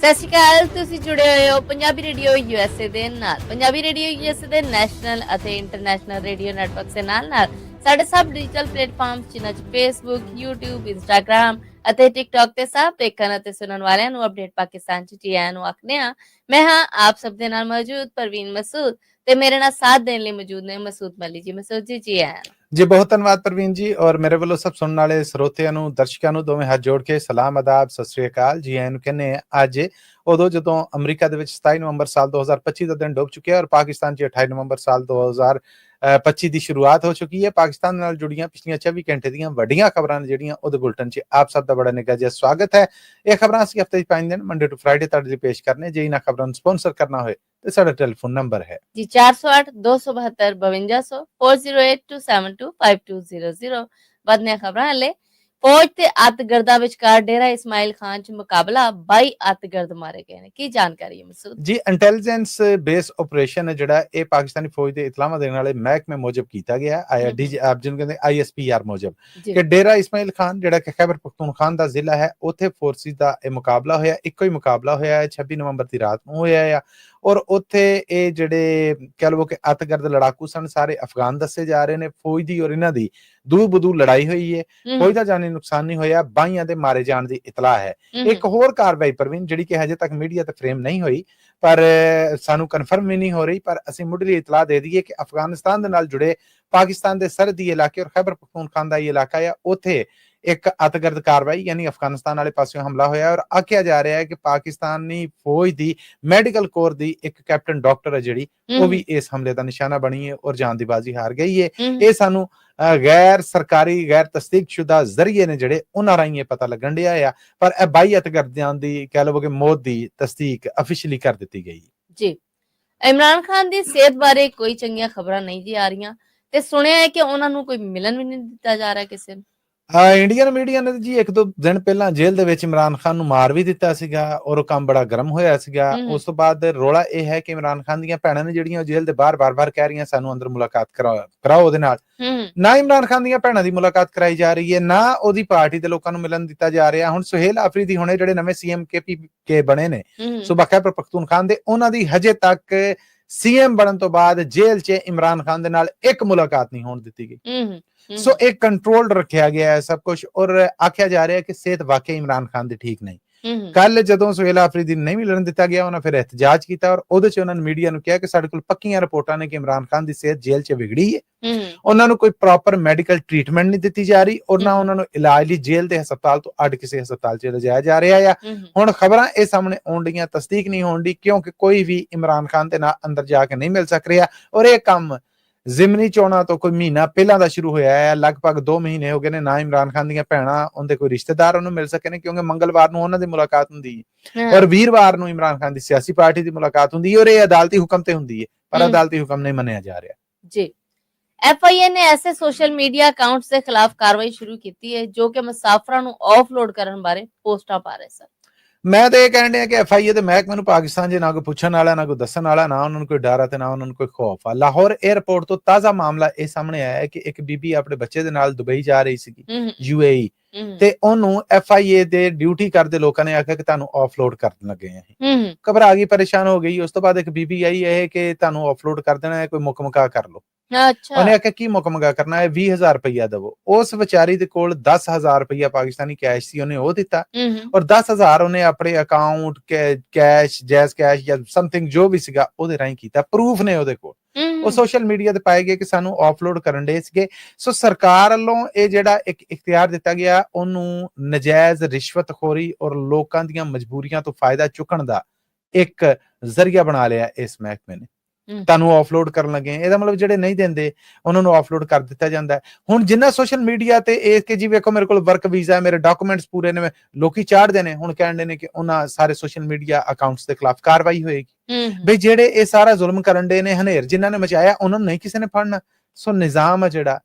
ਸਤਿ ਸ਼੍ਰੀ ਅਕਾਲ। ਤੁਸੀਂ ਜੁੜੇ ਹੋਏ ਹੋ ਪੰਜਾਬੀ ਰੇਡੀਓ ਯੂਐਸਏ ਦੇ ਨਾਲ। ਪੰਜਾਬੀ ਰੇਡੀਓ ਯੂਐਸਏ ਦੇ ਨੈਸ਼ਨਲ ਅਤੇ ਇੰਟਰਨੈਸ਼ਨਲ ਰੇਡੀਓ ਨੈਟਵਰਕ ਦੇ ਨਾਲ ਸਾਡੇ ਸਭ ਡਿਜੀਟਲ ਪਲੇਟਫਾਰਮਸ ਜਿਨ੍ਹਾਂ 'ਚ ਫੇਸਬੁੱਕ, YouTube, ਇੰਸਟਾਗ੍ਰਾਮ ਅਤੇ ਟਿਕਟੌਕ ਤੇ ਸਭ ਦੇਖਣ ਅਤੇ ਸੁਣਨ ਵਾਲਿਆਂ ਨੂੰ ਅਪਡੇਟ ਪਾਕਿਸਤਾਨ 'ਚ ਜੀ ਆਇਆਂ ਨੂੰ ਆਖਦੇ ਹਾਂ। ਮੈਂ ਹਾਂ ਆਪ ਸਭ ਦੇ ਨਾਲ ਮੌਜੂਦ ਪਰਵੀਨ ਮਸੂਦ ਤੇ ਮੇਰੇ ਨਾਲ ਸਾਥ ਦੇਣ ਲਈ ਮੌਜੂਦ ਨੇ ਮਸੂਦ ਮਲੀ ਜੀ। ਮਸੂਦ ਜੀ ਆਇਆਂ ਜੀ। ਬਹੁਤ ਧੰਨਵਾਦ ਪ੍ਰਵੀਨ ਜੀ, ਔਰ ਮੇਰੇ ਵੱਲੋਂ ਸਭ ਸੁਣਨ ਵਾਲੇ ਸਰੋਤਿਆਂ ਨੂੰ, ਦਰਸ਼ਕਾਂ ਨੂੰ ਦੋਵੇਂ ਹੱਥ ਜੋੜ ਕੇ ਸਲਾਮ, ਆਦਾਬ, ਸਤਿ ਸ੍ਰੀ ਅਕਾਲ ਜੀ ਆਇਆਂ ਨੂੰ ਕਹਿੰਦੇ ਅੱਜ ਉਦੋਂ ਜਦੋਂ ਅਮਰੀਕਾ ਦੇ ਵਿੱਚ 27 ਨਵੰਬਰ ਸਾਲ 2025 ਦਾ ਦਿਨ ਡੁੱਬ ਚੁੱਕਿਆ ਔਰ ਪਾਕਿਸਤਾਨ 'ਚ 28 ਨਵੰਬਰ ਸਾਲ 2025 ਦੀ ਸ਼ੁਰੂਆਤ ਹੋ ਚੁੱਕੀ ਹੈ। ਪਾਕਿਸਤਾਨ ਨਾਲ ਜੁੜੀਆਂ ਪਿਛਲੀਆਂ 24 ਘੰਟੇ ਦੀਆਂ ਵੱਡੀਆਂ ਖਬਰਾਂ ਨੇ ਜਿਹੜੀਆਂ ਉਹਦੇ ਬੁਲਟਨ 'ਚ ਆਪ ਸਭ ਦਾ ਬੜਾ ਨਿੱਘਾ ਜਿਹਾ ਸਵਾਗਤ ਹੈ। ਇਹ ਖਬਰਾਂ ਅਸੀਂ ਹਫ਼ਤੇ 'ਚ 5 ਦਿਨ ਮੰਡੇ ਟੂ ਫਰਾਈਡੇ ਤੁਹਾਡੇ ਲਈ ਪੇਸ਼ ਕਰਨੇ। ਜੇ ਇਹਨਾਂ ਖਬਰਾਂ ਨੂੰ ਸਪਾਂਸਰ ਕਰਨਾ ਹੋਏ ਤੇ ਸਾਡਾ ਟੈਲੀਫੋਨ ਨੰਬਰ ਹੈ ਜੀ 408 272 5200 4082725200। ਵਧਦੀਆਂ ਖਬਰਾਂ ਹਲੇ ਫੌਜ ਤੇ ਅੱਤਗਰਦਾਂ ਵਿਚਕਾਰ ਡੇਰਾ ਇਸਮਾਇਲ ਖਾਨ 'ਚ ਮੁਕਾਬਲਾ, 22 ਅੱਤਗਰਦ ਮਾਰੇ ਗਏ ਨੇ। ਕੀ ਜਾਣਕਾਰੀ ਹੈ ਮਸੂਦ ਜੀ? ਇੰਟੈਲੀਜੈਂਸ ਬੇਸ ਆਪਰੇਸ਼ਨ ਹੈ ਜਿਹੜਾ ਇਹ ਪਾਕਿਸਤਾਨੀ ਫੌਜ ਦੇ ਇਤਲਾਹਾਂ ਦੇਣ ਵਾਲੇ ਮਹਿਕਮੇ ਮੁਜਬ ਕੀਤਾ ਗਿਆ। ਆਪ ਜਿਹਨੂੰ ਕਹਿੰਦੇ ISPR ਮੁਜਬ ਕਿ ਡੇਰਾ ਇਸਮਾਇਲ ਖਾਨ ਜਿਹੜਾ ਕਿ ਖੈਬਰ ਪਖਤੂਨਖਵਾ ਦਾ ਜ਼ਿਲ੍ਹਾ ਹੈ, ਉੱਥੇ ਫੋਰਸਿਸ ਦਾ ਇਹ ਮੁਕਾਬਲਾ ਹੋਇਆ। ਇੱਕੋ ਹੀ ਮੁਕਾਬਲਾ ਹੋਇਆ ਹੈ, 26 ਨਵੰਬਰ ਦੀ ਰਾਤ ਨੂੰ ਹੋਇਆ ਆ। ਔਰ ਉੱਥੇ ਇਹ ਜਿਹੜੇ ਕਹਿ ਲਵੋ ਕਿ ਅੱਤਗਰਦ ਲੜਾਕੂ ਸਨ, ਸਾਰੇ ਅਫਗਾਨ ਦੱਸੇ ਜਾ ਰਹੇ ਨੇ। ਫੌਜ ਦੀ ਔਰ ਇਹਨਾਂ ਦੀ ਦੂਰ ਬਦੂ ਲੜਾਈ ਹੋਈ ਹੈ। ਫੌਜ ਦਾ ਜਾਨੀ ਨੁਕਸਾਨ ਨਹੀਂ ਹੋਇਆ, 22 ਦੇ ਮਾਰੇ ਜਾਣ ਦੀ ਇਤਲਾਹ ਹੈ। ਇੱਕ ਹੋਰ ਕਾਰਵਾਈ ਪ੍ਰਵੀਨ ਜਿਹੜੀ ਕਿ ਹਜੇ ਤੱਕ ਮੀਡੀਆ ਤੇ ਫਰੇਮ ਨਹੀਂ ਹੋਈ, ਪਰ ਸਾਨੂੰ ਕਨਫਰਮ ਵੀ ਨਹੀਂ ਹੋ ਰਹੀ, ਪਰ ਅਸੀਂ ਮੁੱਢਲੀ ਇਤਲਾਹ ਦੇ ਦਈਏ ਕਿ ਅਫਗਾਨਿਸਤਾਨ ਦੇ ਨਾਲ ਜੁੜੇ ਪਾਕਿਸਤਾਨ ਦੇ ਸਰਹੱਦੀ ਇਲਾਕੇ ਔਰ ਖੈਬਰ ਪਖਤੂਨਖਵਾ ਦਾ ਇਹ ਇਲਾਕਾ ਆ, ਉੱਥੇ ਇੱਕ ਅੱਤਗਰਦ ਕਾਰਵਾਈ ਯਾਨੀ ਅਫਗਾਨਿਸਤਾਨ ਵਾਲੇ ਪਾਸਿਓਂ ਹਮਲਾ ਹੋਇਆ ਔਰ ਆਖਿਆ ਜਾ ਰਿਹਾ ਹੈ ਕਿ ਪਾਕਿਸਤਾਨੀ ਫੌਜ ਦੀ ਮੈਡੀਕਲ ਕੋਰ ਦੀ ਇੱਕ ਕੈਪਟਨ ਡਾਕਟਰ ਹੈ ਜਿਹੜੀ ਉਹ ਵੀ ਇਸ ਹਮਲੇ ਦਾ ਨਿਸ਼ਾਨਾ ਬਣੀ ਹੈ ਔਰ ਜਾਨ ਦੀ ਬਾਜ਼ੀ ਹਾਰ ਗਈ ਹੈ। ਇਹ ਸਾਨੂੰ ਗੈਰ ਸਰਕਾਰੀ ਗੈਰ ਤਸਦੀਕਸ਼ੁਦਾ ਜ਼ਰੀਏ ਨੇ ਜਿਹੜੇ ਉਹਨਾਂ ਰਾਹੀਂ ਇਹ ਪਤਾ ਲੱਗਣ ਡਿਆ ਆ, ਪਰ ਇਹ 22 ਅੱਤਗਰਦਾਂ ਦੀ ਕਹਿ ਲਵੋ ਕਿ ਮੌਤ ਦੀ ਤਸਦੀਕ ਅਫੀਸ਼ੀਅਲੀ ਕਰ ਦਿੱਤੀ ਗਈ ਜੀ। ਇਮਰਾਨ ਖਾਨ ਦੀ ਸਿਹਤ ਬਾਰੇ ਕੋਈ ਚੰਗੀਆਂ ਖਬਰਾਂ ਨਹੀਂ ਜੀ ਆ ਰਹੀਆਂ ਤੇ ਸੁਣਿਆ ਹੈ ਕਿ ਉਹਨਾਂ ਨੂੰ ਕੋਈ ਮਿਲਣ ਵੀ ਨਹੀਂ ਦਿੱਤਾ ਜਾ ਰਿਹਾ ਕਿਸੇ ਨੂੰ। ਇੰਡੀਅਨ ਮੀਡੀਆ ਨੇ ਜੀ ਇੱਕ ਦੋ ਦਿਨ ਪਹਿਲਾਂ ਜੇਲ੍ਹ ਦੇ ਵਿੱਚ ਇਮਰਾਨ ਖਾਨ ਨੂੰ ਮਾਰ ਵੀ ਦਿੱਤਾ ਸੀਗਾ ਔਰ ਉਹ ਕੰਮ ਬੜਾ ਗਰਮ ਹੋਇਆ ਸੀਗਾ। ਉਸ ਤੋਂ ਬਾਅਦ ਰੌਲਾ ਇਹ ਹੈ ਕਿ ਇਮਰਾਨ ਖਾਨ ਦੀਆਂ ਭੈਣਾਂ ਨੇ ਜਿਹੜੀਆਂ ਉਹ ਜੇਲ੍ਹ ਦੇ ਬਾਹਰ ਬਾਰ-ਬਾਰ ਕਹਿ ਰਹੀਆਂ ਸਾਨੂੰ ਅੰਦਰ ਮੁਲਾਕਾਤ ਕਰਾਓ ਉਹਦੇ ਨਾਲ। ਨਾ ਇਮਰਾਨ ਖਾਨ ਦੀਆਂ ਭੈਣਾਂ ਦੀ ਮੁਲਾਕਾਤ ਕਰਾਈ ਜਾ ਰਹੀ ਹੈ, ਨਾ ਉਹਦੀ ਪਾਰਟੀ ਦੇ ਲੋਕਾਂ ਨੂੰ ਮਿਲਣ ਦਿੱਤਾ ਜਾ ਰਿਹਾ। ਹੁਣ ਸੁਹੇਲ ਆਫਰੀਦੀ ਹੁਣੇ ਜਿਹੜੇ ਨਵੇਂ CM KPK ਬਣੇ ਨੇ ਸੂਬਾ ਖੈਬਰ ਪਖਤੂਨਖਵਾ ਦੇ, ਉਹਨਾਂ ਦੀ ਹਜੇ ਤੱਕ CM ਬਣਨ ਤੋਂ ਬਾਅਦ ਜੇਲ੍ਹ 'ਚ ਇਮਰਾਨ ਖਾਨ ਦੇ ਨਾਲ ਇੱਕ ਮੁਲਾਕਾਤ ਨਹੀਂ ਹੋਣ ਦਿੱਤੀ ਗਈ। ਸੋ ਇਹ ਕੰਟਰੋਲ ਰੱਖਿਆ ਗਿਆ ਹੈ ਸਭ ਕੁਝ ਔਰ ਆਖਿਆ ਜਾ ਰਿਹਾ ਹੈ ਕਿ ਸਿਹਤ ਵਾਕਈ ਇਮਰਾਨ ਖਾਨ ਦੀ ਠੀਕ ਨਹੀਂ। ਕੱਲ ਜਦੋਂ ਸੁਹੇਲ ਆਫਰੀਦੀ ਨਹੀਂ ਮਿਲਣ ਦਿੱਤਾ ਗਿਆ, ਉਹਨਾਂ ਫਿਰ ਇhtਜਾਜ ਕੀਤਾ ਔਰ ਉਹਦੇ 'ਚ ਉਹਨਾਂ ਨੇ ਮੀਡੀਆ ਨੂੰ ਕਿਹਾ ਕਿ ਸਾਡੇ ਕੋਲ ਪੱਕੀਆਂ ਰਿਪੋਰਟਾਂ ਨੇ ਕਿ ਇਮਰਾਨ ਖਾਨ ਦੀ ਸਿਹਤ ਜੇਲ੍ਹ 'ਚ ਵਿਗੜੀ ਹੈ। ਉਹਨਾਂ ਨੂੰ ਕੋਈ ਪ੍ਰੋਪਰ ਮੈਡੀਕਲ ਟ੍ਰੀਟਮੈਂਟ ਨਹੀਂ ਦਿੱਤੀ ਜਾ ਰਹੀ ਔਰ ਨਾ ਉਹਨਾਂ ਨੂੰ ਇਲਾਜ ਲਈ ਜੇਲ੍ਹ ਦੇ ਹਸਪਤਾਲ ਤੋਂ ਅੱਡ ਕਿਸੇ ਹਸਪਤਾਲ 'ਚ ਲਿਜਾਇਆ ਜਾ ਰਿਹਾ ਆ। ਹੁਣ ਖਬਰਾਂ ਇਹ ਸਾਹਮਣੇ ਆਉਣ ਡੀਆਂ, ਤਸਦੀਕ ਨਹੀਂ ਹੋਣ ਦੀ, ਕਿਉਂਕਿ ਕੋਈ ਵੀ ਇਮਰਾਨ ਖਾਨ ਦੇ ਨਾਲ ਅੰਦਰ ਜਾ ਕੇ ਨਹੀਂ ਮਿਲ ਸਕ ਰਿਹਾ ਔਰ ਇਹ ਕੰਮ ਜ਼ਿਮਨੀ ਚੋਣਾਂ ਤੋਂ ਕੋਈ ਮਹੀਨਾ ਪਹਿਲਾਂ ਦਾ ਸ਼ੁਰੂ ਹੋਇਆ ਹੈ। ਲਗਭਗ 2 ਮਹੀਨੇ ਹੋ ਗਏ ਨੇ, ਨਾ ਇਮਰਾਨ ਖਾਨ ਦੀਆਂ ਭੈਣਾਂ, ਉਹਦੇ ਕੋਈ ਰਿਸ਼ਤੇਦਾਰ ਉਹਨੂੰ ਮਿਲ ਸਕੇ ਨੇ, ਕਿਉਂਕਿ ਮੰਗਲਵਾਰ ਨੂੰ ਉਹਨਾਂ ਦੀ ਮੁਲਾਕਾਤ ਹੁੰਦੀ ਹੈ ਔਰ ਵੀਰਵਾਰ ਨੂੰ ਇਮਰਾਨ ਖਾਨ ਦੀ ਸਿਆਸੀ ਪਾਰਟੀ ਦੀ ਮੁਲਾਕਾਤ ਹੁੰਦੀ ਹੈ ਔਰ ਇਹ ਅਦਾਲਤੀ ਹੁਕਮ ਤੇ ਹੁੰਦੀ ਹੈ, ਪਰ ਅਦਾਲਤੀ ਹੁਕਮ ਨਹੀਂ ਮੰਨਿਆ ਜਾ ਰਿਹਾ ਜੀ। FIA ਨੇ ਐਸੇ ਸੋਸ਼ਲ ਮੀਡੀਆ ਅਕਾਊਂਟਸ ਦੇ ਖਿਲਾਫ ਕਾਰਵਾਈ ਸ਼ੁਰੂ ਕੀਤੀ ਹੈ ਜੋ ਕਿ ਮੁਸਾਫਰਾਂ ਨੂੰ ਆਫਲੋਡ ਕਰਨ ਬਾਰੇ ਪੋਸਟਾਂ ਪਾ ਰਹੇ ਸਨ। ਮੈਂ ਤਾਂ ਇਹ ਕਹਿਣ ਡਿਆ ਕਿ FIA ਦੇ ਮਹਿਕਮੇ ਨੂੰ ਪਾਕਿਸਤਾਨ 'ਚ ਨਾ ਕੋਈ ਪੁੱਛਣ ਵਾਲਾ, ਨਾ ਕੋਈ ਦੱਸਣ ਵਾਲਾ, ਨਾ ਉਹਨਾਂ ਨੂੰ ਕੋਈ ਡਰ ਆ ਤੇ ਨਾ ਉਹਨਾਂ ਨੂੰ ਕੋਈ ਖੌਫ ਆ। ਲਾਹੌਰ 에ਅਰਪੋਰਟ ਤੋਂ ਤਾਜ਼ਾ ਮਾਮਲਾ ਇਹ ਸਾਹਮਣੇ ਆਇਆ ਹੈ ਕਿ ਇੱਕ ਬੀਬੀ ਆਪਣੇ ਬੱਚੇ ਦੇ ਨਾਲ ਦੁਬਈ ਜਾ ਰਹੀ ਸੀਗੀ UAE ਤੇ ਉਹਨੂੰ FIA ਦੇ ਡਿਊਟੀ ਕਰਦੇ ਲੋਕਾਂ ਨੇ ਆਖਿਆ ਕਿ ਤੁਹਾਨੂੰ ਆਫਲੋਡ ਕਰਨ ਲੱਗੇ ਆ। ਘਬਰਾ ਗਈ, ਪਰੇਸ਼ਾਨ ਹੋ ਗਈ। ਉਸ ਤੋਂ ਬਾਅਦ ਇੱਕ ਬੀਬੀ ਆਈ ਇਹ ਕਿ ਤੁਹਾਨੂੰ ਆਫਲੋਡ ਕਰ ਦੇਣਾ ਹੈ, ਕੋਈ ਮੁਕਮਕਾ ਕਰ ਲਓ। ਉਹਨੇ ਆਖਿਆ ਕੀ ਮੁਕਮਗਾ ਕਰਨਾ ਹੈ, 20,000 ਰੁਪਇਆ ਦਵੋ। ਉਸ ਵਿਚਾਰੀ ਦੇ ਕੋਲ 10,000 ਰੁਪਇਆ ਪਾਕਿਸਤਾਨੀ ਕੈਸ਼ ਸੀ, ਉਹਨੇ ਉਹ ਦਿੱਤਾ ਔਰ 10,000 ਉਹਨੇ ਆਪਣੇ ਅਕਾਊਂਟ ਕੈਸ਼, ਜੈਜ਼ ਕੈਸ਼ ਜਾਂ ਸਮਥਿੰਗ ਜੋ ਵੀ ਸੀਗਾ ਉਹਦੇ ਰਾਹੀਂ ਕੀਤਾ। ਪ੍ਰੂਫ ਨੇ ਉਹਦੇ ਕੋਲ, ਉਹ ਸੋਸ਼ਲ ਮੀਡੀਆ ਤੇ ਪਾਏ ਗਏ ਕਿ ਸਾਨੂੰ ਆਫਲੋਡ ਕਰਨ ਦੇ ਸੀਗੇ। ਸੋ ਸਰਕਾਰ ਵੱਲੋਂ ਇਹ ਜਿਹੜਾ ਇੱਕ ਇਖਤਿਆਰ ਦਿੱਤਾ ਗਿਆ, ਉਹਨੂੰ ਨਜਾਇਜ਼ ਰਿਸ਼ਵਤਖੋਰੀ ਔਰ ਲੋਕਾਂ ਦੀਆਂ ਮਜਬੂਰੀਆਂ ਤੋਂ ਫਾਇਦਾ ਚੁੱਕਣ ਦਾ ਇੱਕ ਜ਼ਰੀਆ ਬਣਾ ਲਿਆ ਇਸ ਮਹਿਕਮੇ ਨੇ। ਤੁਹਾਨੂੰ ਆਫਲੋਡ ਕਰਨ ਲੱਗੇ, ਇਹਦਾ ਮਤਲਬ ਜਿਹੜੇ ਨਹੀਂ ਦਿੰਦੇ ਉਹਨਾਂ ਨੂੰ ਆਫਲੋਡ ਕਰ ਦਿੱਤਾ ਜਾਂਦਾ ਹੈ। ਹੁਣ ਜਿੰਨਾ ਸੋਸ਼ਲ ਮੀਡੀਆ ਤੇ ਇਹ ਕਿ ਜੀ ਵੇਖੋ ਮੇਰੇ ਕੋਲ ਵਰਕ ਵੀਜ਼ਾ ਹੈ, ਮੇਰੇ ਡਾਕੂਮੈਂਟਸ ਪੂਰੇ ਨੇ, ਲੋਕੀ ਚਾੜਦੇ ਨੇ, ਹੁਣ ਕਹਿੰਦੇ ਨੇ ਕਿ ਉਹਨਾਂ ਸਾਰੇ ਸੋਸ਼ਲ ਮੀਡੀਆ ਅਕਾਊਂਟਸ ਦੇ ਖਿਲਾਫ ਕਾਰਵਾਈ ਹੋਏਗੀ। ਬਈ ਜਿਹੜੇ ਇਹ ਸਾਰਾ ਜ਼ੁਲਮ ਕਰਨ ਦੇ ਨੇ, ਹਨੇਰ ਜਿਨ੍ਹਾਂ ਨੇ ਮਚਾਇਆ, ਉਹਨਾਂ ਨੂੰ ਨਹੀਂ ਕਿਸੇ ਨੇ ਫੜਨਾ। ਸੋ ਨਿਜ਼ਾਮ ਆ ਜਿਹੜਾ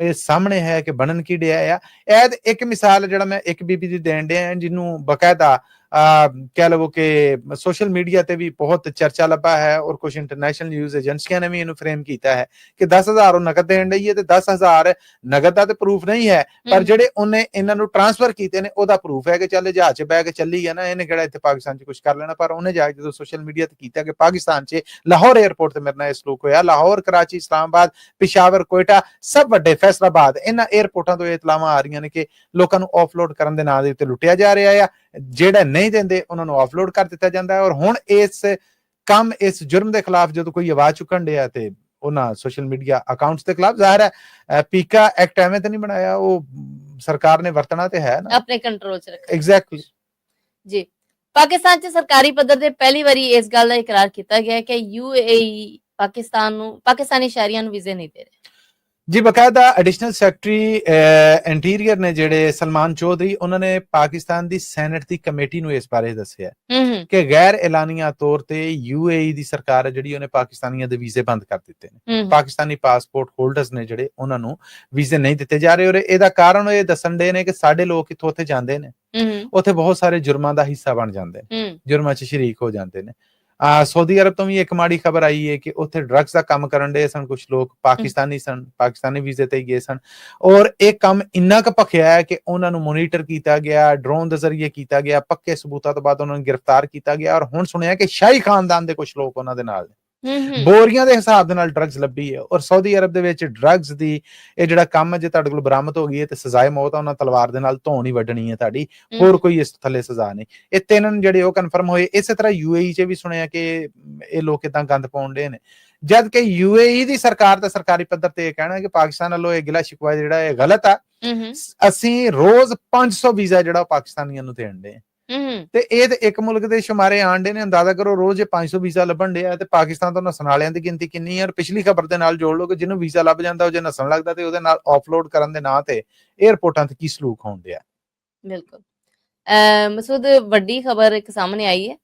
ਇਹ ਸਾਹਮਣੇ ਹੈ ਕਿ ਬਣਨ ਕੀ ਡਿਆ ਆ। ਇਹ ਇੱਕ ਮਿਸਾਲ ਜਿਹੜਾ ਮੈਂ ਇੱਕ ਬੀਬੀ ਦੀ ਦੇਣ ਡਿਆ ਜਿਹਨੂੰ ਬਕਾਇਦਾ कह लवो कि सोशल मीडिया ते भी बहुत चर्चा लभा है और कुछ इंटरनेशनल न्यूज़ एजेंसियां ने भी इन्हू फ्रेम किया है कि 10,000 नगद देण लई है ते 10,000 नगद दा ते प्रूफ नहीं है पर ਜਿਹੜੇ ਉਹਨੇ ਇਹਨਾਂ ਨੂੰ ਟ੍ਰਾਂਸਫਰ ਕੀਤੇ ਨੇ ਉਹਦਾ ਪ੍ਰੂਫ ਹੈ ਕਿ ਚੱਲ ਜਹਾਜ਼ 'ਚ ਬਹਿ ਕੇ ਚੱਲੀ ਹੈ ਨਾ ਇਹਨੇ ਕਿਹੜਾ ਇੱਥੇ ਪਾਕਿਸਤਾਨ 'ਚ ਕੁਝ ਕਰ ਲੈਣਾ ਪਰ ਉਹਨੇ ਜਾ ਕੇ ਜਦੋਂ ਸੋਸ਼ਲ ਮੀਡੀਆ ਤੇ ਕੀਤਾ ਕਿ ਪਾਕਿਸਤਾਨ 'ਚ ਲਾਹੌਰ 에ਅਰਪੋਰਟ ਤੇ ਮੇਰੇ ਨਾਲ ਇਹ ਸਲੂਕ ਹੋਇਆ ਲਾਹੌਰ ਕਰਾਚੀ ਇਸਲਾਮਾਬਾਦ ਪਿਸ਼ਾਵਰ ਕੋਇਟਾ ਸਭ ਵੱਡੇ ਫੈਸਲਾਬਾਦ ਇਹਨਾਂ 에ਅਰਪੋਰਟਾਂ ਤੋਂ ਇਹ ਇਤਲਾਹਾਂ ਆ ਰਹੀਆਂ ਨੇ ਕਿ ਲੋਕਾਂ ਨੂੰ ਆਫਲੋਡ ਕਰਨ ਦੇ ਨਾਂ ਦੇ ਉੱਤੇ ਲੁੱਟਿਆ ਜਾ ਰਿਹਾ ਆ ਜਿਹੜਾ ਨਹੀਂ ਦਿੰਦੇ ਉਹਨਾਂ ਨੂੰ ਆਫਲੋਡ ਕਰ ਦਿੱਤਾ ਜਾਂਦਾ ਹੈ ਔਰ ਹੁਣ ਇਸ ਜੁਰਮ ਦੇ ਖਿਲਾਫ ਜਦੋਂ ਕੋਈ ਆਵਾਜ਼ ਚੁੱਕਣ ਡਿਆ ਤੇ ਉਹਨਾਂ ਸੋਸ਼ਲ ਮੀਡੀਆ ਅਕਾਊਂਟਸ ਦੇ ਖਿਲਾਫ ਜ਼ਾਹਿਰ ਹੈ ਪੀਕਾ ਐਕਟ ਐਵੇਂ ਤਾਂ ਨਹੀਂ ਬਣਾਇਆ ਉਹ ਸਰਕਾਰ ਨੇ ਵਰਤਣਾ ਤੇ ਹੈ ਨਾ ਆਪਣੇ ਕੰਟਰੋਲ 'ਚ ਰੱਖਣਾ ਐਗਜ਼ੈਕਟਲੀ ਜੀ ਪਾਕਿਸਤਾਨ 'ਚ ਸਰਕਾਰੀ ਪੱਧਰ ਤੇ ਪਹਿਲੀ ਵਾਰੀ ਇਸ ਗੱਲ ਦਾ ਇਕਰਾਰ ਕੀਤਾ ਗਿਆ ਕਿ UAE ਪਾਕਿਸਤਾਨੀ ਸ਼ਹਿਰੀਆਂ ਨੂੰ ਵੀਜ਼ੇ ਨਹੀਂ ਦੇ ਰਹੇ जी बकायदा एडिशनल सैकटरी इंटीरियर ने जेडे सलमान चौधरी उन्होंने पाकिस्तान दी सैनेट दी कमेटी नूं इस बारे दस्सिया कि गैर एलानिया तौर ते UAE दी सरकार है जेडी उन्हें पाकिस्तानियां दे वीजे बंद कर दिते ने पाकिस्तानी पासपोर्ट होल्डर्स ने जेडे उन्हां नूं वीजे नहीं दिते जा रहे और एदा कारण ये दसन दे ने कि साडे लोग इत्थों उत्थे जांदे ने उत्थे बहुत सारे जुर्मां दा हिस्सा बन जांदे ने जुर्मां च शरीक हो जांदे ने सऊदी अरब तो भी एक माड़ी खबर आई है कि उत्थे ड्रग्स का काम करन दे सन कुछ लोग पाकिस्तानी वीजे ते गए सन और एक काम इन्ना क भखिया है कि उन्हां नूं मोनीटर किया गया ड्रोन दे जरिए किया गया पक्के सबूतां तो बाद उन्हां नूं गिरफ्तार किया गया और हुण सुनिया कि शाही खानदान दे कुछ लोग उन्हां दे नाल बोरियां दे हिसाब दे नाल ड्रग्स लभी है और सऊदी अरब दे विच ड्रग्स दी ਇਹ ਜਿਹੜਾ ਕੰਮ ਜੇ ਤੁਹਾਡੇ ਕੋਲ ਬਰਾਮਦ ਹੋ ਗਈ ਹੈ ਤੇ ਸਜ਼ਾਏ ਮੌਤ ਆ ਉਹਨਾਂ ਤਲਵਾਰ ਦੇ ਨਾਲ ਧੌਣ ਹੀ ਵੱਢਣੀ ਹੈ ਤੁਹਾਡੀ ਹੋਰ ਕੋਈ ਇਸ ਥੱਲੇ ਸਜ਼ਾ ਨਹੀਂ ਇਹ ਤਿੰਨ ਜਿਹੜੇ ਉਹ ਕਨਫਰਮ ਹੋਏ ਇਸੇ ਤਰ੍ਹਾਂ UAE 'ਚ ਵੀ ਸੁਣਿਆ ਕਿ ਇਹ ਲੋਕ ਇਦਾਂ ਗੰਦ ਪਾਉਣ ਦੇ ਨੇ ਜਦ ਕਿ UAE ਦੀ ਸਰਕਾਰ ਤੇ ਸਰਕਾਰੀ ਪੱਧਰ ਤੇ ਇਹ ਕਹਿਣਾ ਕਿ ਪਾਕਿਸਤਾਨ ਵੱਲੋਂ ਇਹ ਗਿਲਾ ਸ਼ਿਕਵਾ ਜਿਹੜਾ ਇਹ ਗਲਤ ਆ ਅਸੀਂ ਰੋਜ਼ 500 ਵੀਜ਼ਾ ਜਿਹੜਾ ਪਾਕਿਸਤਾਨੀਆਂ ਨੂੰ ਦੇਣ ਦੇ ਤੇ ਇਹ ਤੇ ਇੱਕ ਮੁਲਕ ਦੇ ਸ਼ੁਮਾਰੇ ਆਂਡੇ ਨੇ ਅੰਦਾਜ਼ਾ ਕਰੋ ਰੋਜ਼ 500 ਵੀਜ਼ਾ ਲੱਭਣ ਦੇ ਆ ਤੇ ਪਾਕਿਸਤਾਨ ਤੋਂ ਨਸਣ ਵਾਲਿਆਂ ਦੀ ਗਿਣਤੀ ਕਿੰਨੀ ਹੈ ਔਰ ਪਿਛਲੀ ਖਬਰ ਦੇ ਨਾਲ ਜੋੜ ਲਓ ਕਿ ਜਿਹਨੂੰ ਵੀਜ਼ਾ ਲੱਭ ਜਾਂਦਾ ਉਹ ਜੇ ਨਸਣ ਲੱਗਦਾ ਤੇ ਉਹਦੇ ਨਾਲ ਆਫਲੋਡ ਕਰਨ ਦੇ ਨਾਂ ਤੇ 에ਅਰਪੋਰਟਾਂ ਤੇ ਕੀ ਸਲੂਕ ਹੋਣ ਡਿਆ ਬਿਲਕੁਲ ਮਸੂਦ ਵੱਡੀ ਖਬਰ ਇੱਕ ਸਾਹਮਣੇ ਆਈ ਹੈ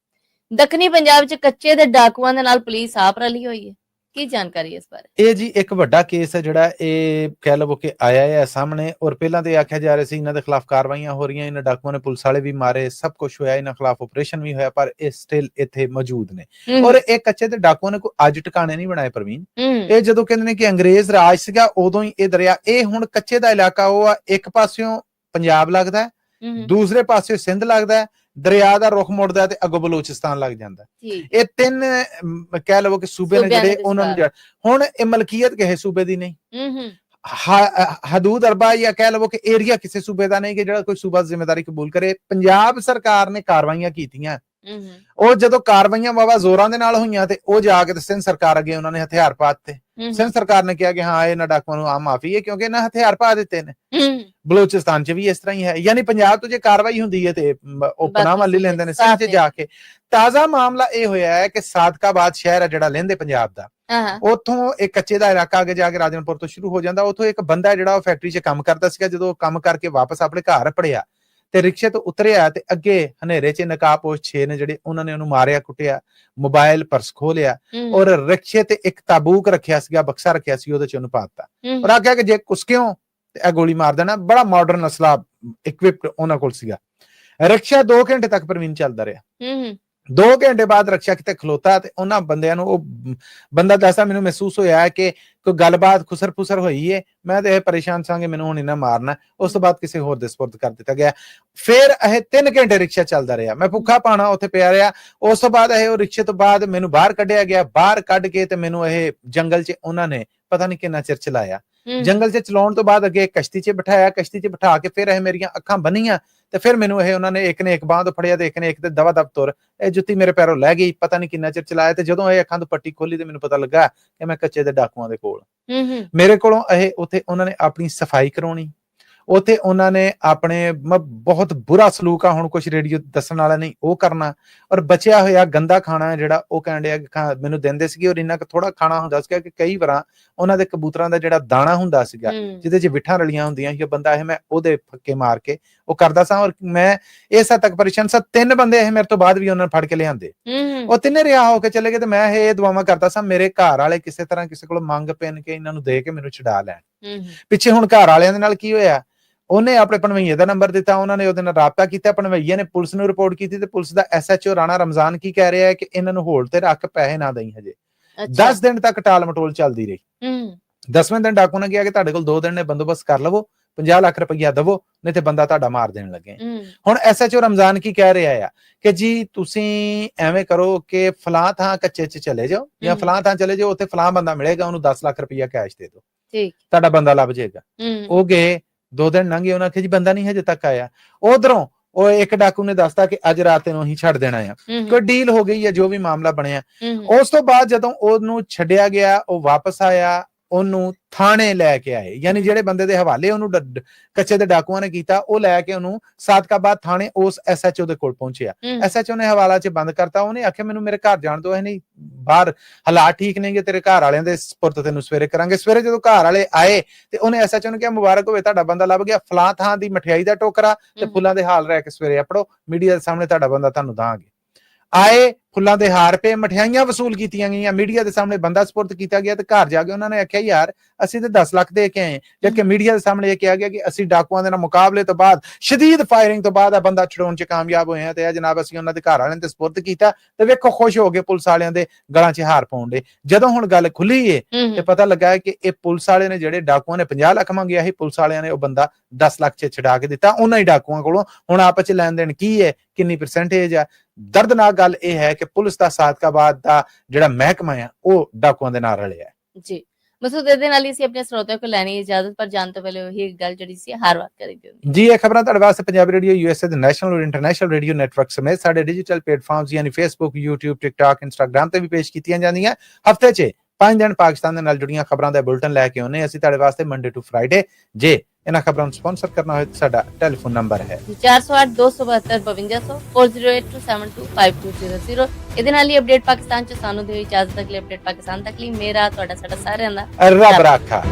ਦੱਖਣੀ ਪੰਜਾਬ 'ਚ ਕੱਚੇ ਦੇ ਡਾਕੂਆਂ ਦੇ ਨਾਲ ਪੁਲਿਸ ਆਪ ਰਲੀ ਹੋਈ ਹੈ ਕੀ ਜਾਣਕਾਰੀ ਇਸ ਬਾਰੇ ਇਹ ਜੀ ਇੱਕ ਵੱਡਾ ਕੇਸ ਹੈ ਜਿਹੜਾ ਇਹ ਕਹਿ ਲਵੋ ਕਿ ਆਇਆ ਹੈ ਸਾਹਮਣੇ ਔਰ ਪਹਿਲਾਂ ਤੇ ਆਖਿਆ ਜਾ ਰਿਹਾ ਸੀ ਇਹਨਾਂ ਦੇ ਖਿਲਾਫ ਕਾਰਵਾਈਆਂ ਹੋ ਰਹੀਆਂ ਇਹਨਾਂ ਡਾਕੂਆਂ ਨੇ ਪੁਲਿਸ ਵਾਲੇ ਵੀ ਮਾਰੇ ਸਭ ਕੁਝ ਹੋਇਆ ਇਹਨਾਂ ਖਿਲਾਫ ਆਪਰੇਸ਼ਨ ਵੀ ਹੋਇਆ ਪਰ ਇਹ ਸਟਿਲ ਇੱਥੇ ਮੌਜੂਦ ਨੇ ਔਰ ਇਹ ਕੱਚੇ ਤੇ ਡਾਕੂਆਂ ਨੇ ਕੋਈ ਅੱਜ ਟਿਕਾਣੇ ਨਹੀਂ ਬਣਾਏ ਪ੍ਰਵੀਨ ਇਹ ਜਦੋਂ ਕਹਿੰਦੇ ਨੇ ਕਿ ਅੰਗਰੇਜ਼ ਰਾਜ ਸੀਗਾ ਉਦੋਂ ਹੀ ਇਹ ਦਰਿਆ ਇਹ ਹੁਣ ਕੱਚੇ ਦਾ ਇਲਾਕਾ ਉਹ ਆ ਇੱਕ ਪਾਸਿਓਂ ਪੰਜਾਬ ਲੱਗਦਾ ਹੈ ਦੂਸਰੇ ਪਾਸੇ ਸਿੰਧ ਲੱਗਦਾ ਹੈ ਦਰਿਆ ਦਾ ਰੁਖ ਮੁੜਦਾ ਤੇ ਅੱਗੋਂ ਬਲੂਚਿਸਤਾਨ ਲੱਗ ਜਾਂਦਾ ਇਹ ਤਿੰਨ ਕਹਿ ਲਵੋ ਕਿ ਸੂਬੇ ਨੇ ਜਿਹੜੇ ਉਹਨਾਂ ਨੂੰ ਹੁਣ ਇਹ ਮਲਕੀਅਤ ਕਿਸੇ ਸੂਬੇ ਦੀ ਨਹੀਂ ਹਦੂਦ ਅਰਬਾ ਜਾਂ ਕਹਿ ਲਵੋ ਕਿ ਏਰੀਆ ਕਿਸੇ ਸੂਬੇ ਦਾ ਨਹੀਂ ਕਿ ਜਿਹੜਾ ਕੋਈ ਸੂਬਾ ਜ਼ਿੰਮੇਵਾਰੀ ਕਬੂਲ ਕਰੇ ਪੰਜਾਬ ਸਰਕਾਰ ਨੇ ਕਾਰਵਾਈਆਂ ਕੀਤੀਆਂ ਉਹ ਜਦੋਂ ਕਾਰਵਾਈਆਂ ਬਾਬਾ ਜ਼ੋਰਾਂ ਦੇ ਨਾਲ ਹੋਈਆਂ ਤੇ ਉਹ ਜਾ ਕੇ ਸਿੰਧ ਸਰਕਾਰ ਅੱਗੇ ਉਹਨਾਂ ਨੇ ਹਥਿਆਰ ਪਾ ਦਿੱਤੇ ਸਿੰਧ ਸਰਕਾਰ ਨੇ ਕਿਹਾ ਕਿ ਹਾਂ ਇਹਨਾਂ ਡਾਕੂਆਂ ਨੂੰ ਆ ਮਾਫੀ ਹੈ ਕਿਉਂਕਿ ਇਹਨਾਂ ਹਥਿਆਰ ਪਾ ਦਿੱਤੇ ਨੇ ਬਲੋਚਿਸਤਾਨ 'ਚ ਵੀ ਇਸ ਤਰ੍ਹਾਂ ਹੀ ਹੈ ਯਾਨੀ ਪੰਜਾਬ ਤੋਂ ਜੇ ਕਾਰਵਾਈ ਹੁੰਦੀ ਹੈ ਤੇ ਉਹ ਪਨਾਹ ਲੈ ਲੈਂਦੇ ਨੇ ਸਿੰਧ 'ਚ ਜਾ ਕੇ ਤਾਜ਼ਾ ਮਾਮਲਾ ਇਹ ਹੋਇਆ ਹੈ ਕਿ ਸਾਦਕਾਬਾਦ ਸ਼ਹਿਰ ਹੈ ਜਿਹੜਾ ਲਹਿੰਦੇ ਪੰਜਾਬ ਦਾ ਉੱਥੋਂ ਇੱਕ ਕੱਚੇ ਦਾ ਇਲਾਕਾ ਅੱਗੇ ਜਾ ਕੇ ਰਾਜਨਪੁਰ ਤੋਂ ਸ਼ੁਰੂ ਹੋ ਜਾਂਦਾ ਉੱਥੋਂ ਇੱਕ ਬੰਦਾ ਜਿਹੜਾ ਉਹ ਫੈਕਟਰੀ 'ਚ ਕੰਮ ਕਰਦਾ ਸੀਗਾ ਜਦੋਂ ਕੰਮ ਕਰਕੇ ਵਾਪਸ ਆਪਣੇ ਘਰ ਪੜਿਆ ਤੇ ਰਿਕਸ਼ੇ ਤੋਂ ਉਤਰਿਆ ਤੇ ਅੱਗੇ ਹਨੇਰੇ 'ਚ ਨਕਾਬਪੋਸ਼ 6 ਨੇ ਜਿਹੜੇ ਉਹਨਾਂ ਨੇ ਉਹਨੂੰ ਮਾਰਿਆ ਕੁੱਟਿਆ ਮੋਬਾਈਲ ਪਰਸ ਖੋਲਿਆ ਔਰ ਰਿਕਸ਼ੇ ਤੇ ਇੱਕ ਤਾਬੂਕ ਰੱਖਿਆ ਸੀਗਾ ਬਕਸਾ ਰੱਖਿਆ ਸੀ ਉਹਦੇ 'ਚ ਉਹਨੂੰ ਪਾਤਾ ਔਰ ਆਖਿਆ ਕਿ ਜੇ ਕੁਸਕਿਓ ਤੇ ਇਹ ਗੋਲੀ ਮਾਰ ਦੇਣਾ ਬੜਾ ਮਾਡਰਨ ਅਸਲਾ ਇਕਵਿਪਡ ਉਹਨਾਂ ਕੋਲ ਸੀਗਾ ਰਿਕਸ਼ਾ 2 ਘੰਟੇ ਤੱਕ ਪ੍ਰਵੀਨ ਚੱਲਦਾ ਰਿਹਾ 2 ਘੰਟੇ ਬਾਅਦ ਰਕਸ਼ਾ ਕਿਤੇ ਖਲੋਤਾ ਤੇ ਉਹਨਾਂ ਬੰਦਿਆਂ ਨੂੰ ਉਹ ਬੰਦਾ ਦੱਸਦਾ ਮੈਨੂੰ ਮਹਿਸੂਸ ਹੋਇਆ ਕਿ ਕੋਈ ਗੱਲਬਾਤ ਖੁਸਰ ਫੁਸਰ ਹੋਈ ਹੈ ਮੈਂ ਤੇ ਇਹ ਪਰੇਸ਼ਾਨ ਸਾਂਗੇ ਮੈਨੂੰ ਹੁਣ ਇਹਨਾਂ ਮਾਰਨਾ ਉਸ ਤੋਂ ਬਾਅਦ ਕਿਸੇ ਹੋਰ ਦੇ ਸਪੁਰਦ ਕਰ ਦਿੱਤਾ ਗਿਆ ਫਿਰ ਇਹ 3 ਘੰਟੇ ਰਿਕਸ਼ਾ ਚੱਲਦਾ ਰਿਹਾ ਮੈਂ ਭੁੱਖਾ ਪਾਣਾ ਉੱਥੇ ਪਿਆ ਰਿਹਾ ਉਸ ਤੋਂ ਬਾਅਦ ਇਹ ਉਹ ਰਿਕਸ਼ੇ ਤੋਂ ਬਾਅਦ ਮੈਨੂੰ ਬਾਹਰ ਕੱਢਿਆ ਗਿਆ ਬਾਹਰ ਕੱਢ ਕੇ ਤੇ ਮੈਨੂੰ ਇਹ ਜੰਗਲ 'ਚ ਉਹਨਾਂ ਨੇ ਪਤਾ ਨਹੀਂ ਕਿੰਨਾ ਚਿਰ ਚਲਾਇਆ ਜੰਗਲ 'ਚ ਚਲਾਉਣ ਤੋਂ ਬਾਅਦ ਅੱਗੇ ਕਸ਼ਤੀ 'ਚ ਬਿਠਾਇਆ ਕਸ਼ਤੀ 'ਚ ਬਿਠਾ ਕੇ ਫਿਰ ਇਹ ਮੇਰੀਆਂ ਅੱਖਾਂ ਬੰਨੀਆਂ ਤੇ ਫਿਰ ਮੈਨੂੰ ਇਹ ਉਹਨਾਂ ਨੇ ਇੱਕ ਨੇ ਇੱਕ ਬਾਂਹ ਤੋਂ ਫੜਿਆ ਤੇ ਇੱਕ ਨੇ ਇੱਕ ਤੇ ਦਵਾ ਦਬ ਤੁਰ ਇਹ ਜੁੱਤੀ ਮੇਰੇ ਪੈਰੋਂ ਲੈ ਗਈ ਪਤਾ ਨਹੀਂ ਕਿੰਨਾ ਚਿਰ ਚਲਾਇਆ ਤੇ ਜਦੋਂ ਇਹ ਅੱਖਾਂ ਤੋਂ ਪੱਟੀ ਖੋਲੀ ਤੇ ਮੈਨੂੰ ਪਤਾ ਲੱਗਾ ਕਿ ਮੈਂ ਕੱਚੇ ਦੇ ਡਾਕੂਆਂ ਦੇ ਕੋਲ ਮੇਰੇ ਕੋਲੋਂ ਇਹ ਉੱਥੇ ਉਹਨਾਂ ਨੇ ਆਪਣੀ ਸਫਾਈ ਕਰਾਉਣੀ ਉੱਥੇ ਉਹਨਾਂ ਨੇ ਆਪਣੇ ਬਹੁਤ ਬੁਰਾ ਸਲੂਕ ਆ ਹੁਣ ਕੁਝ ਰੇਡੀਓ ਦੱਸਣ ਵਾਲਾ ਨਹੀਂ ਉਹ ਕਰਨਾ ਔਰ ਬਚਿਆ ਹੋਇਆ ਗੰਦਾ ਖਾਣਾ ਜਿਹੜਾ ਉਹ ਕਹਿਣ ਡਿਆ ਮੈਨੂੰ ਦਿੰਦੇ ਸੀਗੇ ਔਰ ਇੰਨਾ ਕੁ ਥੋੜਾ ਖਾਣਾ ਹੁੰਦਾ ਸੀਗਾ ਕਿ ਕਈ ਵਾਰਾਂ ਉਹਨਾਂ ਦੇ ਕਬੂਤਰਾਂ ਦਾ ਜਿਹੜਾ ਦਾਣਾ ਹੁੰਦਾ ਸੀਗਾ ਜਿਹਦੇ 'ਚ ਵਿਠਾਂ ਰਲੀਆਂ ਹੁੰਦੀਆਂ ਸੀ ਬੰਦਾ ਇਹ ਮੈਂ ਉਹਦੇ ਫੱਕੇ ਮਾਰ ਕੇ ਉਹ ਕਰਦਾ ਸਾਂ ਔਰ ਮੈਂ ਇਸ ਹੱਦ ਤੱਕ ਪਰੇਸ਼ਾਨ ਸਾਂ 3 ਬੰਦੇ ਇਹ ਮੇਰੇ ਤੋਂ ਬਾਅਦ ਵੀ ਉਹਨਾਂ ਨੇ ਫੜ ਕੇ ਲਿਆਂਦੇ ਉਹ ਤਿੰਨੇ ਰਿਹਾ ਹੋ ਕੇ ਚਲੇ ਗਏ ਤੇ ਮੈਂ ਇਹ ਦੁਆਵਾਂ ਕਰਦਾ ਸਾਂ ਮੇਰੇ ਘਰ ਵਾਲੇ ਕਿਸੇ ਤਰ੍ਹਾਂ ਕਿਸੇ ਕੋਲ ਮੰਗ ਪੈਣ ਕੇ ਇਹਨਾਂ ਨੂੰ ਦੇ ਕੇ ਮੈਨੂੰ ਛੁਡਾ ਲੈਣ ਪਿੱਛੇ ਹੁਣ ਘਰ ਵਾਲਿਆਂ ਦੇ ਨਾਲ ਕੀ ਹੋਇਆ ਉਹਨੇ ਆਪਣੇ ਭਣਵਈਏ ਦਾ ਨੰਬਰ ਦਿੱਤਾ, ਉਹਨਾਂ ਨੇ ਉਹਦੇ ਨਾਲ ਰਾਬਤਾ ਕੀਤਾ, ਭਣਵਈਏ ਨੇ ਪੁਲਿਸ ਨੂੰ ਰਿਪੋਰਟ ਕੀਤੀ ਤੇ ਪੁਲਿਸ ਦਾ SHO ਰਾਣਾ ਰਮਜ਼ਾਨ ਕੀ ਕਹਿ ਰਿਹਾ ਹੈ ਕਿ ਇਹਨਾਂ ਨੂੰ ਹੋਲਡ ਤੇ ਰੱਖ, ਪੈਸੇ ਨਾ ਦੇਈ ਹਜੇ। 10 ਦਿਨ ਤੱਕ ਟਾਲ ਮਟੋਲ ਚੱਲਦੀ ਰਹੀ। 10ਵੇਂ ਦਿਨ ਡਾਕੂ ਨੇ ਕਿਹਾ ਕਿ ਤੁਹਾਡੇ ਕੋਲ 2 ਦਿਨ ਨੇ ਬੰਦੋਬਸਤ ਕਰ ਲਵੋ, 50 ਲੱਖ ਰੁਪਈਆ ਦਵੋ, ਨਹੀਂ ਤੇ ਬੰਦਾ ਤੁਹਾਡਾ ਮਾਰ ਦੇਣ ਲੱਗੇ। ਹੁਣ SHO ਰਮਜ਼ਾਨ ਕੀ ਕਹਿ ਰਿਹਾ ਆ ਕਿ ਜੀ ਤੁਸੀਂ ਐਵੇਂ ਕਰੋ ਕਿ ਫਲਾਂ ਥਾਂ ਕੱਚੇ ਚ ਚਲੇ ਜਾਓ ਜਾਂ ਫਲਾਂ ਥਾਂ ਚਲੇ ਜਾਓ, ਉੱਥੇ ਫਲਾਂ ਬੰਦਾ ਮਿਲੇਗਾ, ਉਹਨੂੰ 10 ਲੱਖ ਰੁਪਈਆ ਕੈਸ਼ ਦੇ ਦਿਓ, ਤੁਹਾਡਾ ਬੰਦਾ ਲੱਭ ਜਾਏਗਾ। ਉਹ ਗਏ, 2 ਦਿਨ ਲੰਘੇ, ਉਹਨਾਂ ਆਖਿਆ ਜੀ ਬੰਦਾ ਨਹੀਂ ਹਜੇ ਤੱਕ ਆਇਆ। ਉਧਰੋਂ ਉਹ ਇੱਕ ਡਾਕੂ ਨੇ ਦੱਸਤਾ ਕਿ ਅੱਜ ਰਾਤ ਨੂੰ ਹੀ ਛੱਡ ਦੇਣਾ ਆ, ਕੋਈ ਡੀਲ ਹੋ ਗਈ ਹੈ, ਜੋ ਵੀ ਮਾਮਲਾ ਬਣਿਆ। ਉਸ ਤੋਂ ਬਾਅਦ ਜਦੋਂ ਉਹਨੂੰ ਛੱਡਿਆ ਗਿਆ, ਉਹ ਵਾਪਸ ਆਇਆ, ਉਹਨੂੰ ਥਾਣੇ ਲੈ ਕੇ ਆਏ, ਯਾਨੀ ਜਿਹੜੇ ਬੰਦੇ ਦੇ ਹਵਾਲੇ ਉਹਨੂੰ ਕੱਚੇ ਦੇ ਡਾਕੂਆਂ ਨੇ ਕੀਤਾ, ਉਹ ਲੈ ਕੇ ਉਹਨੂੰ ਸਾਦਕਾਬਾਦ ਥਾਣੇ ਉਸ SHO ਦੇ ਕੋਲ ਪਹੁੰਚਿਆ। SHO ਨੇ ਹਵਾਲਾ 'ਚ ਬੰਦ ਕਰਤਾ। ਉਹਨੇ ਆਖਿਆ ਮੈਨੂੰ ਮੇਰੇ ਘਰ ਜਾਣ ਦੋ, ਇਹ ਨਹੀਂ ਬਾਹਰ ਹਾਲਾਤ ਠੀਕ ਨੇਗੇ, ਤੇਰੇ ਘਰ ਵਾਲਿਆਂ ਦੇ ਸਪੁਰਦ ਤੈਨੂੰ ਸਵੇਰੇ ਕਰਾਂਗੇ। ਸਵੇਰੇ ਜਦੋਂ ਘਰ ਵਾਲੇ ਆਏ ਤੇ ਉਹਨੇ SHO ਨੂੰ ਕਿਹਾ ਮੁਬਾਰਕ ਹੋਵੇ, ਤੁਹਾਡਾ ਬੰਦਾ ਲੱਭ ਗਿਆ, ਫਲਾਂ ਥਾਂ ਦੀ ਮਠਿਆਈ ਦਾ ਟੋਕਰਾ ਤੇ ਫੁੱਲਾਂ ਦੇ ਹਾਲ ਰਹਿ ਕੇ ਸਵੇਰੇ ਆਪੜੋ, ਮੀਡੀਆ ਦੇ ਸਾਹਮਣੇ ਤੁਹਾਡਾ ਬੰਦਾ ਤੁਹਾਨੂੰ ਦਾਂਗੇ। ਆਏ, ਫੁੱਲਾਂ ਦੇ ਹਾਰ ਪਏ, ਮਠਿਆਈਆਂ ਵਸੂਲ ਕੀਤੀਆਂ ਗਈਆਂ, ਮੀਡੀਆ ਦੇ ਸਾਹਮਣੇ ਬੰਦਾ ਸਪੁਰਦ ਕੀਤਾ ਗਿਆ ਤੇ ਘਰ ਜਾ ਕੇ ਉਹਨਾਂ ਨੇ ਆਖਿਆ ਯਾਰ ਅਸੀਂ ਤੇ 10 ਲੱਖ ਦੇ ਕੇ ਆਏ, ਜਦਕਿ ਮੀਡੀਆ ਦੇ ਸਾਹਮਣੇ ਇਹ ਕਿਹਾ ਗਿਆ ਕਿ ਅਸੀਂ ਡਾਕੂਆਂ ਦੇ ਨਾਲ ਮੁਕਾਬਲੇ ਤੋਂ ਬਾਅਦ ਸ਼ਦੀਦ ਫਾਇਰਿੰਗ ਤੋਂ ਬਾਅਦ ਆ ਬੰਦਾ ਛਡਾਉਣ 'ਚ ਕਾਮਯਾਬ ਹੋਏ ਆ ਤੇ ਇਹ ਜਨਾਬ ਅਸੀਂ ਉਹਨਾਂ ਦੇ ਘਰ ਵਾਲਿਆਂ ਤੇ ਸਪੁਰਦ ਕੀਤਾ ਤੇ ਵੇਖੋ ਖੁਸ਼ ਹੋ ਗਏ ਪੁਲਿਸ ਵਾਲਿਆਂ ਦੇ ਗਲਾਂ 'ਚ ਹਾਰ ਪਾਉਣ ਦੇ। ਜਦੋਂ ਹੁਣ ਗੱਲ ਖੁੱਲੀ ਏ ਤੇ ਪਤਾ ਲੱਗਾ ਕਿ ਇਹ ਪੁਲਿਸ ਵਾਲੇ ਨੇ ਜਿਹੜੇ ਡਾਕੂਆਂ ਨੇ 50 ਲੱਖ ਮੰਗਿਆ ਸੀ, ਪੁਲਿਸ ਵਾਲਿਆਂ ਨੇ ਉਹ ਬੰਦਾ 10 ਲੱਖ 'ਚ ਛਡਾ ਕੇ ਦਿੱਤਾ ਉਹਨਾਂ ਹੀ ਡਾਕੂਆਂ ਕੋਲੋਂ। ਹੁਣ ਆਪਸ 'ਚ ਲੈਣ ਦੇਣ ਕੀ ਹੈ, ਕਿੰਨੀ ਪਰਸੈਂਟੇਜ ਆ। ਦਰਦਨਾਕ ਗੱਲ ਇਹ ਹੈ ਕਿ ਪੁਲਿਸ ਦਾ ਸਾਦਕਾਬਾਦ ਦਾ ਜਿਹੜਾ ਮਹਿਕਮਾ ਆ ਉਹ ਡਾਕੂਆਂ ਦੇ ਨਾਲ ਰਲਿਆ ਜੀ। ਮਸੂਦ ਇਹਦੇ ਨਾਲ ਹੀ ਅਸੀਂ ਆਪਣੇ ਸਰੋਤਿਆਂ ਕੋਲ ਲੈਣੀ ਇਜਾਜ਼ਤ, ਪਰ ਜਾਣ ਤੋਂ ਪਹਿਲੇ ਉਹੀ ਗੱਲ ਜਿਹੜੀ ਸੀ ਹਰ ਵਾਰ ਕਰੀ ਦਿੰਦੇ ਜੀ। ਇਹ ਖਬਰਾਂ ਤੁਹਾਡੇ ਵਾਸਤੇ ਪੰਜਾਬੀ ਰੇਡੀਓ USA ਦੇ ਨੈਸ਼ਨਲ ਔਰ ਇੰਟਰਨੈਸ਼ਨਲ ਰੇਡੀਓ ਨੈਟਵਰਕ ਸਮੇਤ ਸਾਡੇ ਡਿਜੀਟਲ ਪਲੇਟਫਾਰਮਸ ਯਾਨੀ Facebook, YouTube, TikTok, Instagram ਤੇ ਵੀ ਪੇਸ਼ ਕੀਤੀਆਂ ਜਾਂਦੀਆਂ। ਹਫਤੇ 'ਚ 5 ਦਿਨ ਪਾਕਿਸਤਾਨ ਦੇ ਨਾਲ ਜੁੜੀਆਂ ਖਬਰਾਂ ਦਾ ਬੁਲਟਨ ਲੈ ਕੇ ਆਉਂਦੇ ਅਸੀਂ ਤੁਹਾਡੇ ਵਾਸਤੇ ਮੰਡੇ ਟੂ ਫਰਾਈਡੇ। ਜੇ ਇਹਨਾਂ ਖਬਰਾਂ ਨੂੰ ਸਪਾਂਸਰ ਕਰਨਾ ਹੋਵੇ ਤਾਂ ਸਾਡਾ ਟੈਲੀਫੋਨ ਨੰਬਰ ਹੈ 408 272 5200 4082725200। ਇਹਦੇ ਨਾਲ ਹੀ ਅਪਡੇਟ ਪਾਕਿਸਤਾਨ 'ਚ ਸਾਨੂੰ ਦਿਓ ਇਜਾਜ਼ਤ। ਅਗਲੇ ਅਪਡੇਟ ਪਾਕਿਸਤਾਨ ਤੱਕ ਲਈ ਮੇਰਾ ਤੁਹਾਡਾ ਸਾਡਾ ਸਾਰਿਆਂ ਦਾ ਰੱਬ ਰਾਖਾ।